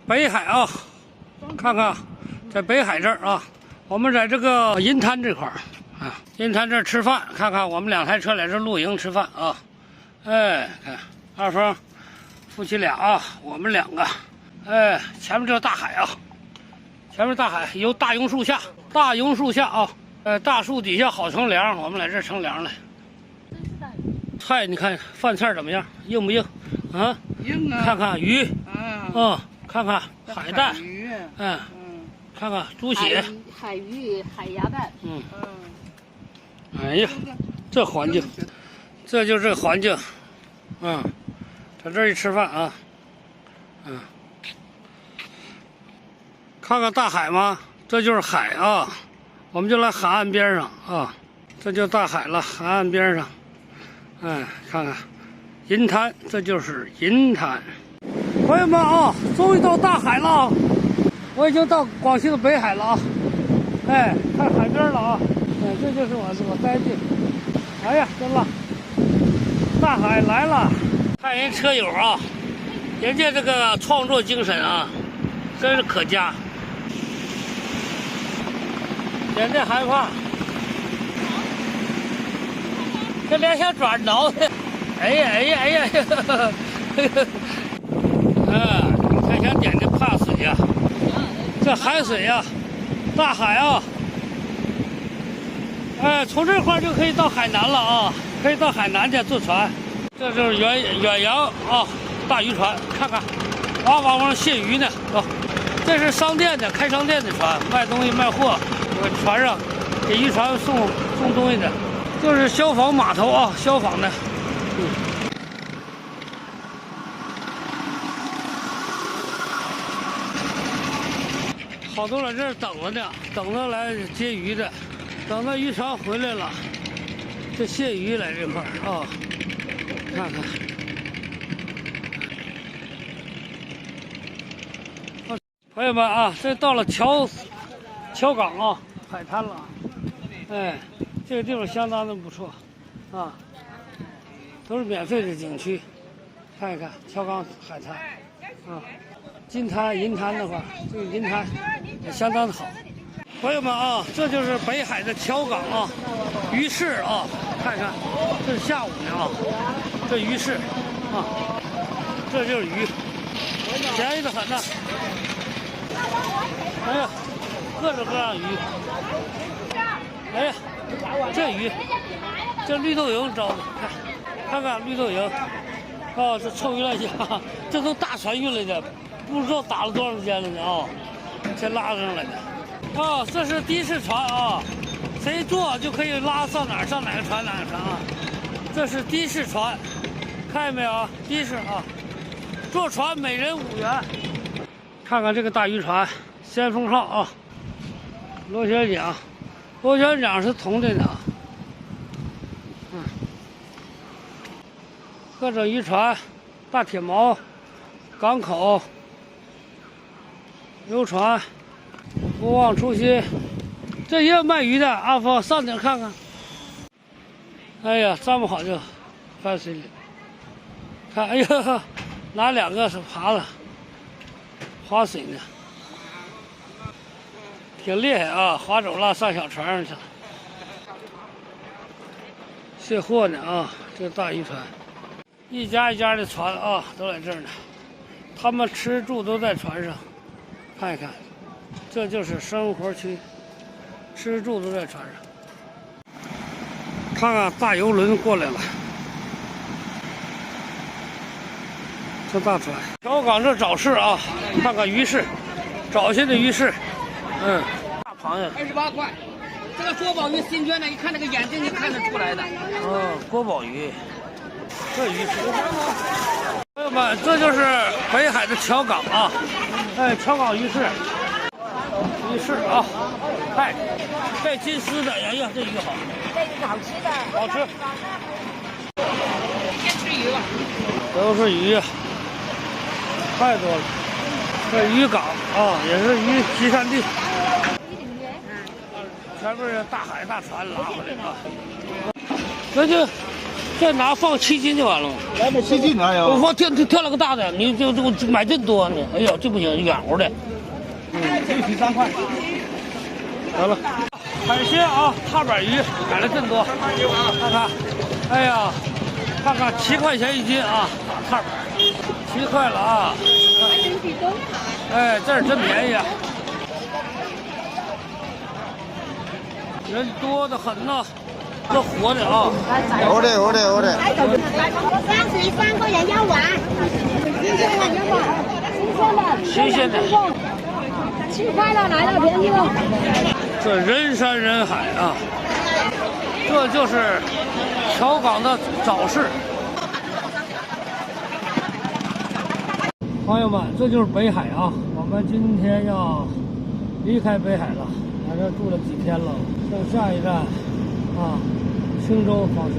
北海啊，看看，在北海这儿啊，我们在这个银滩这块儿啊，银滩这儿吃饭，看看我们2台车在这露营吃饭啊。哎，看二峰夫妻俩啊，我们2个，哎，前面就是大海啊，前面大海有大榕树下，啊，大树底下好乘凉，我们来这儿乘凉来。菜你看饭菜怎么样？硬不硬？啊？硬啊！看看鱼，看看海带，鱼，看看猪血，海鱼、海鸭蛋，哎呀，这环境，这就是这环境，在这儿一吃饭啊，看看大海吗？这就是海啊，我们就来海岸边上啊，这就大海了，海岸边上，看看银滩，这就是银滩。朋友们啊，终于到大海了，我已经到广西的北海了啊，看海边了啊，这就是我待地。哎呀，真浪！大海来了，看人车友啊，人家这个创作精神啊，真是可嘉。人家害怕，这连想转挠的，哎呀！他想点的怕死呀！这海水呀，大海啊，从这块就可以到海南了啊，可以到海南去坐船。这就是远洋啊，大渔船，看看，往卸鱼呢啊。这是商店的，开商店的船，卖东西卖货，船上给渔船送东西的，就是消防码头啊，消防的。好多人这儿等着呢，等着来接鱼的，等到渔船回来了，这卸鱼来这块儿啊，看看。朋友们啊，这到了桥港啊，海滩了，这个地方相当的不错，啊，都是免费的景区，看一看桥港海滩，金滩、银滩的话，这个银滩也相当的好。朋友们啊，这就是北海的桥港啊，鱼市啊，看一看，这是下午呢啊，这鱼市啊，这就是鱼，便宜的很呐。哎呀，各种各样鱼，哎呀，这鱼，这绿豆蝇招的，看看绿豆蝇，这臭鱼烂虾，这都大船运来的。不知道打了多长时间了呢啊，才拉上来的。这是的士船啊，谁坐就可以拉上哪个船啊。这是的士船，看见没有啊？的士啊，坐船每人5元。看看这个大渔船，先锋号啊，螺旋桨是铜的呢。各种渔船，大铁锚，港口。游船，不忘初心，这也有卖鱼的。阿峰上点看看。哎呀，站不好就翻水里。看，哎呀，拿2个是耙子，划水呢，挺厉害啊！划走了，上小船上去了，卸货呢啊！这大渔船，一家一家的船啊，都在这儿呢。他们吃住都在船上。看一看，这就是生活区，吃住都在船上。看看大游轮过来了，这大船。桥港这早市啊，看看鱼市，早些的鱼市，大螃蟹28块。这个国宝鱼新鲜的，一看这个眼睛就看得出来的。国宝鱼，这鱼市。朋友们，这就是北海的桥港啊，桥港鱼市啊，带金丝的，哎呀，这鱼好，这鱼好吃的，好吃。先吃鱼吧，都是鱼，太多了。这渔港啊，也是鱼集散地。全部是大海大船拉回来啊。那就这哪放7斤就完了吗？来没7斤哪有？我挑了个大的，你就买这么多呢？哎呦，这不行，软乎的。一皮3块。得了，海鲜啊，踏板鱼买了这么多，看看，哎呀，看看7块钱1斤啊，踏板7块了啊。哎，这儿真便宜啊，人多的很呐，这活的啊。好的。33个人要完，新鲜的要完，新鲜的7块了，来了，便宜了。这人山人海啊，这就是桥港的早市。朋友们，这就是北海啊！我们今天要离开北海了，在这住了几天了，向下一站啊，青州方向。